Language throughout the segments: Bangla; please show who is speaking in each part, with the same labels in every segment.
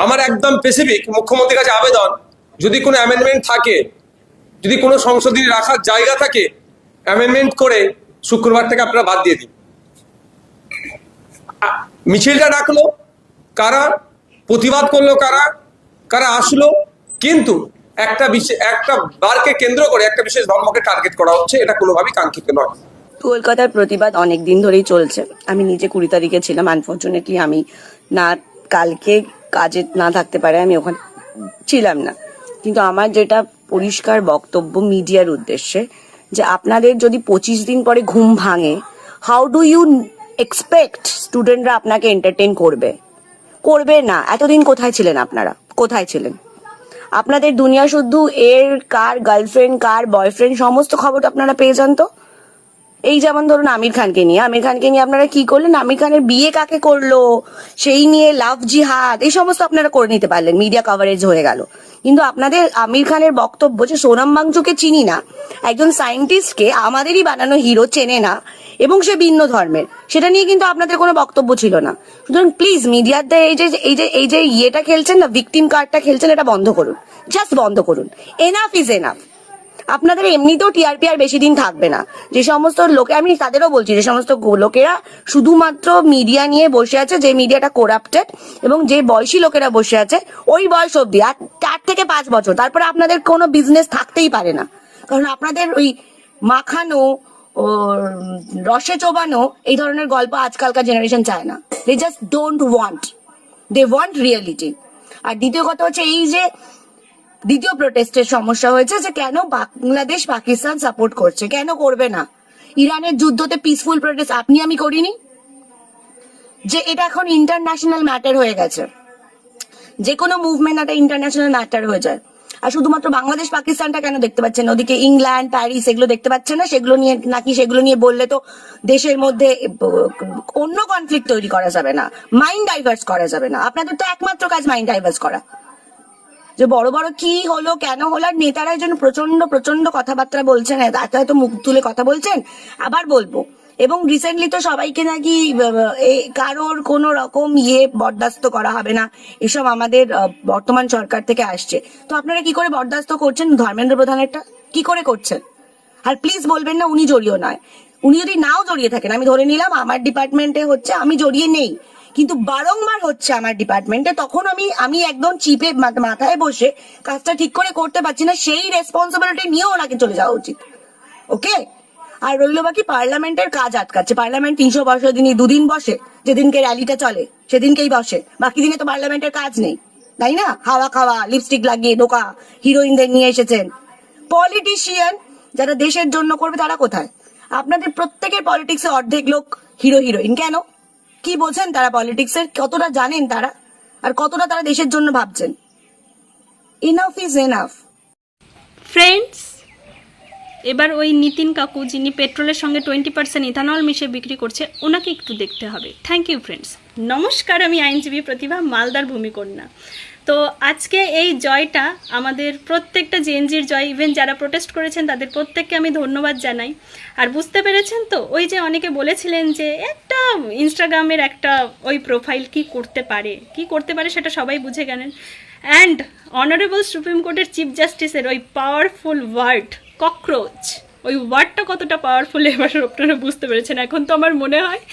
Speaker 1: আমার একদম স্পেসিফিক মুখ্যমন্ত্রীর কাছে আবেদন, যদি কোনো অ্যামেন্ডমেন্ট থাকে, যদি কোনো সংশোধনী রাখার জায়গা থাকে, অ্যামেন্ডমেন্ট করে শুক্রবার থেকে আপনারা বাদ দিয়ে দিন। মিছিলটা ডাকলো কারা, প্রতিবাদ করলো কারা, কারা আসলো, কিন্তু একটা বারকে কেন্দ্র করে একটা বিশেষ ধর্মকে টার্গেট করা হচ্ছে, এটা কোনোভাবেই কাঙ্ক্ষিত নয়।
Speaker 2: কলকাতার প্রতিবাদ অনেক দিন ধরেই চলছে। আমি নিজে 20 তারিখে ছিলাম, আনফর্চুনেটলি আমি না কালকে কাজে না থাকতে পারে আমি ওখানে ছিলাম না, কিন্তু আমার যেটা পরিষ্কার বক্তব্য মিডিয়ার উদ্দেশ্যে, যে আপনাদের যদি 25 দিন পরে ঘুম ভাঙে, হাউ ডু ইউ এক্সপেক্ট স্টুডেন্টরা আপনাকে এন্টারটেইন করবে? করবে না। এতদিন কোথায় ছিলেন আপনারা? কোথায় ছিলেন? আপনাদের দুনিয়া শুদ্ধ এর কার গার্লফ্রেন্ড কার বয়ফ্রেন্ড সমস্ত খবর আপনারা পেয়ে যান। তো এই যেমন ধরুন আমির খানকে নিয়ে আপনারা কি করলেন? আমির খানের বিয়ে কাকে করলো সেই নিয়ে লাভ জিহাদ এই সমস্ত আপনারা করে নিতে পারলেন, মিডিয়া কভারেজ হয়ে গেল। কিন্তু আপনাদের আমির খানের বক্তব্য যে সোনাম বাংচুকে চিনি না, একজন সায়েন্টিস্টকে আমাদেরই বানানো হিরো চেনে না এবং সে ভিন্ন ধর্মের, সেটা নিয়ে কিন্তু আপনাদের কোনো বক্তব্য ছিল না। সুতরাং প্লিজ মিডিয়াতে এই যে ইয়েটা খেলছেন না, ভিকটিম কার্ডটা খেলছেন, এটা বন্ধ করুন, জাস্ট বন্ধ করুন। Enough is enough. আপনাদের এমনিতেও টিআরপি আর বেশি দিন থাকবে না। যে সমস্ত লোকে, আমি তাদেরও বলছি, যে সমস্ত লোকেরা শুধুমাত্র মিডিয়া নিয়ে বসে আছে, যে মিডিয়াটা করাপ্টেড, এবং যে বয়সী লোকেরা বসে আছে ওই বয়স অব্দি 4 থেকে 5 বছর, তারপরে আপনাদের কোনো বিজনেস থাকতেই পারে না। কারণ আপনাদের ওই মাখানো ও রসে চোবানো এই ধরনের গল্প আজকালকার জেনারেশন চায় না। They just don't want, they want reality. আর দ্বিতীয় কথা হচ্ছে এই যে দ্বিতীয় প্রোটেস্টের সমস্যা হয়েছে, যে কেন বাংলাদেশ পাকিস্তান সাপোর্ট করছে, কেন করবে না? ইরানের যুদ্ধতে পিসফুল প্রোটেস্ট আপনি আমি করিনি? যে এটা এখন ইন্টারন্যাশনাল ম্যাটার হয়ে গেছে, যে কোনো মুভমেন্ট একটা ইন্টারন্যাশনাল ম্যাটার হয়ে যায়। আর শুধুমাত্র বাংলাদেশ পাকিস্তানটা কেন দেখতে পাচ্ছেন? ওদিকে ইংল্যান্ড প্যারিস এগুলো দেখতে পাচ্ছেন না? সেগুলো নিয়ে নাকি, সেগুলো নিয়ে বললে তো দেশের মধ্যে অন্য কনফ্লিক্ট তৈরি করা যাবে না, মাইন্ড ডাইভার্স করা যাবে না। আপনাদের তো একমাত্র কাজ মাইন্ড ডাইভার্স করা। যে বড় বড় কি হলো কেন হলো, আর নেতারা জন্য প্রচন্ড প্রচন্ড কথাবার্তা বলছেন, এত মুখ তুলে কথা বলছেন। আবার বলবো, এবং রিসেন্টলি তো সবাইকে নাকি কারোর কোন রকম বরদাস্ত করা হবে না, এসব আমাদের বর্তমান সরকার থেকে আসছে। তো আপনারা কি করে বরদাস্ত করছেন ধর্মেন্দ্র প্রধানেরটা? কি করে করছেন? আর প্লিজ বলবেন না উনি জড়িয়ে নয়। উনি যদি নাও জড়িয়ে থাকেন, আমি ধরে নিলাম আমার ডিপার্টমেন্টে হচ্ছে, আমি জড়িয়ে নেই, কিন্তু বারংবার হচ্ছে আমার ডিপার্টমেন্টে, তখন আমি একদম চিপে মাথায় বসে কাজটা ঠিক করে করতে পারছি না, সেই রেসপন্সিবিলিটি নিয়ে ওনাকে চলে যাওয়া উচিত। ওকে? আর রইল বাকি পার্লামেন্টের কাজ আটকাচ্ছে। পার্লামেন্ট 362 দিনই 2 দিন বসে, যেদিনকে র্যালিটা চলে সেদিনকেই বসে, বাকি দিনে তো পার্লামেন্টের কাজ নেই, তাই না? হাওয়া খাওয়া, লিপস্টিক লাগিয়ে ঢোকা, হিরোইনদের নিয়ে এসেছেন। পলিটিশিয়ান যারা দেশের জন্য করবে তারা কোথায়? আপনাদের প্রত্যেকের পলিটিক্সে অর্ধেক লোক হিরো হিরোইন। কেন? কি বোঝেন তারা পলিটিক্সের? কতটা জানেন তারা? আর কতটা তারা দেশের জন্য ভাবছেন? Enough is enough.
Speaker 3: ফ্রেন্ডস, এবার ওই নিতিন কাকু যিনি পেট্রোলের সঙ্গে 20% ইথানল মিশিয়ে বিক্রি করছে, ওনাকে একটু দেখতে হবে। Thank you friends. নমস্কার, আমি আইনজীবী প্রতিভা, মালদার ভূমিকন্যা। তো আজকে এই জয়টা আমাদের প্রত্যেকটা জেএনজির জয়। ইভেন যারা প্রোটেস্ট করেছেন তাদের প্রত্যেককে আমি ধন্যবাদ জানাই। আর বুঝতে পেরেছেন তো, ওই যে অনেকে বলেছিলেন যে একটা ইনস্টাগ্রামের একটা ওই প্রোফাইল কি করতে পারে সেটা সবাই বুঝে গেলেন। অ্যান্ড অনারেবল সুপ্রিম কোর্টের চিফ জাস্টিসের ওই পাওয়ারফুল ওয়ার্ড ককরোচ, ওই ওয়ার্ডটা কতটা পাওয়ারফুল এবার আপনারা বুঝতে পেরেছেন। এখন তো আমার মনে হয়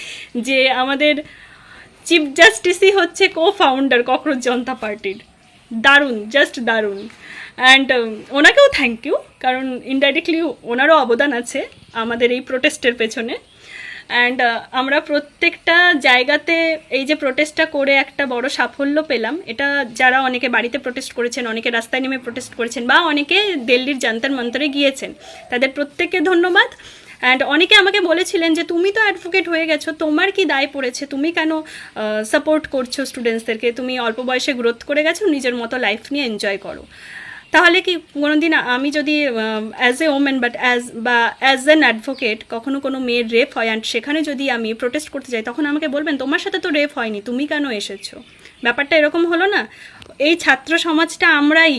Speaker 3: যে আমাদের চিফ জাস্টিসই হচ্ছে ফাউন্ডার ককরোচ জনতা পার্টির। দারুণ, জাস্ট দারুণ। অ্যান্ড ওনাকেও থ্যাংক ইউ, কারণ ইনডাইরেক্টলি ওনারও অবদান আছে আমাদের এই প্রোটেস্টের পেছনে। অ্যান্ড আমরা প্রত্যেকটা জায়গাতে এই যে প্রোটেস্টটা করে একটা বড় সাফল্য পেলাম, এটা যারা অনেকে বাড়িতে প্রোটেস্ট করেছেন, অনেকে রাস্তায় নেমে প্রোটেস্ট করেছেন, বা অনেকে দিল্লির জান্তর মন্তরে গিয়েছেন, তাদের প্রত্যেককে ধন্যবাদ। অ্যান্ড অনেকে আমাকে বলেছিলেন যে তুমি তো অ্যাডভোকেট হয়ে গেছো, তোমার কি দায় পড়েছে, তুমি কেন সাপোর্ট করছো স্টুডেন্টসদেরকে, তুমি অল্প বয়সে গ্রোথ করে গেছো, নিজের মতো লাইফ নিয়ে এনজয় করো। তাহলে কি কোনোদিন আমি যদি অ্যাজ এ ওমেন বা অ্যাজ অ্যান অ্যাডভোকেট কখনো কোনো মেয়ের রেপ হয় অ্যান্ড সেখানে যদি আমি প্রোটেস্ট করতে যাই, তখন আমাকে বলবেন তোমার সাথে তো রেপ হয়নি, তুমি কেন এসেছো? ব্যাপারটা এরকম হলো না? এই ছাত্র সমাজটা আমরাই,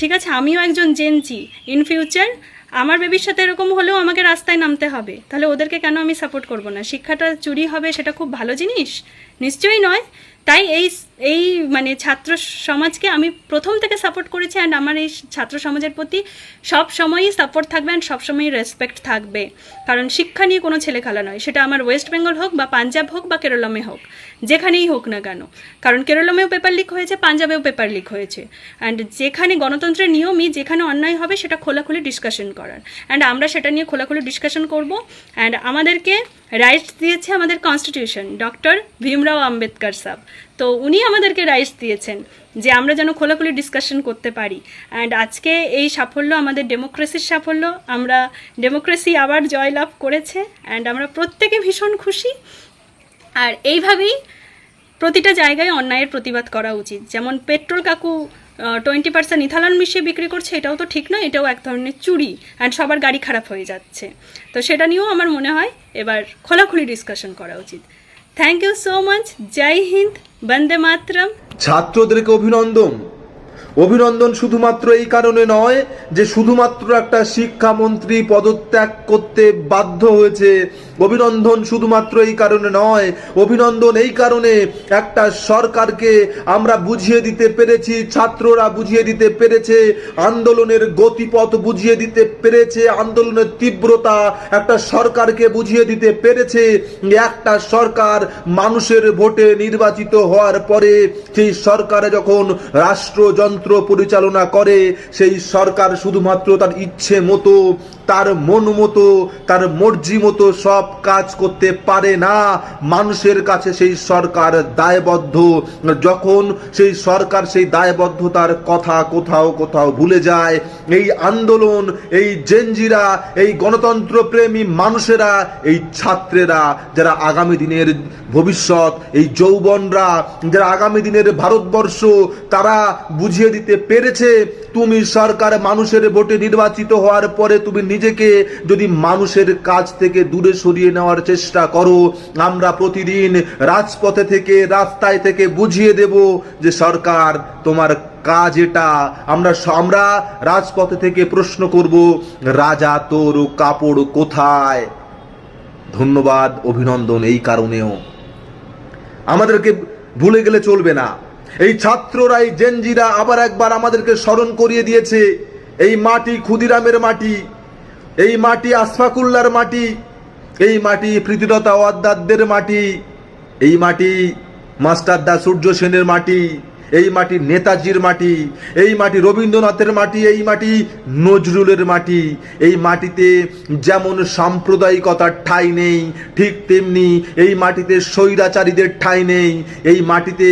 Speaker 3: ঠিক আছে? আমিও একজন জেনজি। ইন ফিউচার আমার বেবির সাথে এরকম হলেও আমাকে রাস্তায় নামতে হবে, তাহলে ওদেরকে কেন আমি সাপোর্ট করব না? শিক্ষাটা চুরি হবে সেটা খুব ভালো জিনিস? নিশ্চয়ই নয়। তাই এই মানে ছাত্র সমাজকে আমি প্রথম থেকে সাপোর্ট করেছি, অ্যান্ড আমার এই ছাত্র সমাজের প্রতি সব সময়ই সাপোর্ট থাকবে অ্যান্ড সবসময়ই রেসপেক্ট থাকবে। কারণ শিক্ষা নিয়ে কোনো ছেলে খেলা নয়, সেটা আমার ওয়েস্ট বেঙ্গল হোক বা পাঞ্জাব হোক বা কেরলমে হোক, যেখানেই হোক না কেন। কারণ কেরলমেও পেপার লিক হয়েছে, পাঞ্জাবেও পেপার লিক হয়েছে, অ্যান্ড যেখানে গণতন্ত্রের নিয়মই যেখানে অন্যায় হবে সেটা খোলাখুলি ডিসকাশন করার, অ্যান্ড আমরা সেটা নিয়ে খোলাখুলি ডিসকাশন করব। অ্যান্ড আমাদেরকে রাইটস দিয়েছে আমাদের কনস্টিটিউশন, ডক্টর ভীমরাও আম্বেদকর সাহেব। তো উনি আমাদেরকে রাইটস দিয়েছেন যে আমরা যেন খোলাখুলি ডিসকাশন করতে পারি। অ্যান্ড আজকে এই সাফল্য আমাদের ডেমোক্রেসির সাফল্য, আমরা ডেমোক্রেসি আবার জয়লাভ করেছে, অ্যান্ড আমরা প্রত্যেকে ভীষণ খুশি। আর এইভাবেই প্রতিটা জায়গায় অন্যায়ের প্রতিবাদ করা উচিত। যেমন পেট্রোল কাকু 20% ইথানল মিশিয়ে বিক্রি করছে, এটাও তো ঠিক নয়, এটাও এক ধরনের চুরি, অ্যান্ড সবার গাড়ি খারাপ হয়ে যাচ্ছে। তো সেটা নিয়েও আমার মনে হয় এবার খোলাখুলি ডিসকাশন করা উচিত। Thank you so much. Jai Hind, Bande Mataram.
Speaker 4: ছাত্রদেরকে অভিনন্দন। অভিনন্দন শুধুমাত্র এই কারণে নয় যে শুধুমাত্র একটা শিক্ষামন্ত্রী পদত্যাগ করতে বাধ্য হয়েছে, অভিনন্দন শুধুমাত্র এই কারণে নয়, অভিনন্দন এই কারণে একটা সরকারকে আমরা বুঝিয়ে দিতে পেরেছি, ছাত্ররা বুঝিয়ে দিতে পেরেছে, আন্দোলনের গতিপথ বুঝিয়ে দিতে পেরেছে, আন্দোলনের তীব্রতা একটা সরকারকে বুঝিয়ে দিতে পেরেছে। একটা সরকার মানুষের ভোটে নির্বাচিত হওয়ার পরে সেই সরকারে যখন রাষ্ট্রযন্ত্র পরিচালনা করে, সেই সরকার শুধুমাত্র তার ইচ্ছে মতো, তার মন মতো, তার মর্জি মতো সব কাজ করতে পারে না। মানুষের কাছে সেই সরকার দায়বদ্ধ। যখন সেই সরকার সেই দায়বদ্ধতার কথা কোথাও কোথাও ভুলে যায়, এই আন্দোলন, এই জেনজিরা, এই গণতন্ত্র প্রেমী মানুষেরা, এই ছাত্রেরা যারা আগামী দিনের ভবিষ্যৎ, এই যৌবনরা যারা আগামী দিনের ভারতবর্ষ, তারা বুঝিয়ে দিতে পেরেছে তুমি সরকার মানুষের ভোটে নির্বাচিত হওয়ার পরে তুমি নিজেকে যদি মানুষের কাছ থেকে দূরে সরিয়ে নেওয়ার চেষ্টা করো, আমরা প্রতিদিন রাজপথে থেকে, রাস্তায় থেকে বুঝিয়ে দেব যে সরকার তোমার কাজ এটা। আমরা রাজপথে থেকে প্রশ্ন করব, রাজা তোর কাপড় কোথায়? ধন্যবাদ, অভিনন্দন এই কারণেও। আমাদেরকে ভুলে গেলে চলবে না। এই ছাত্ররা, এই জেনজিরা আবার একবার আমাদেরকে স্মরণ করিয়ে দিয়েছে, এই মাটি ক্ষুদিরামের মাটি, এই মাটি আশফাকুল্লার মাটি, এই মাটি প্রীতিলতা ওয়াদ্দাদের মাটি, এই মাটি মাস্টারদা সূর্য সেনের মাটি, এই মাটি নেতাজির মাটি, এই মাটি রবীন্দ্রনাথের মাটি, এই মাটি নজরুলের মাটি। এই মাটিতে যেমন সাম্প্রদায়িকতার ঠাঁই নেই, ঠিক তেমনি এই মাটিতে স্বৈরাচারীদের ঠাঁই নেই। এই মাটিতে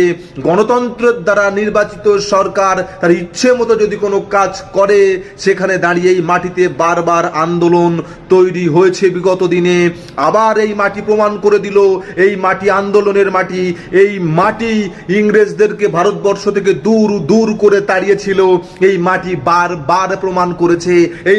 Speaker 4: গণতন্ত্রের দ্বারা নির্বাচিত সরকার তার ইচ্ছে মতো যদি কোনো কাজ করে, সেখানে দাঁড়িয়ে এই মাটিতে বারবার আন্দোলন তৈরি হয়েছে বিগত দিনে। আবার এই মাটি প্রমাণ করে দিল এই মাটি আন্দোলনের মাটি। এই মাটি ইংরেজদেরকে ভারতবর্ষ থেকে দূর দূর করে তাড়িয়েছিল। এই মাটি বারবার প্রমাণ করেছে এই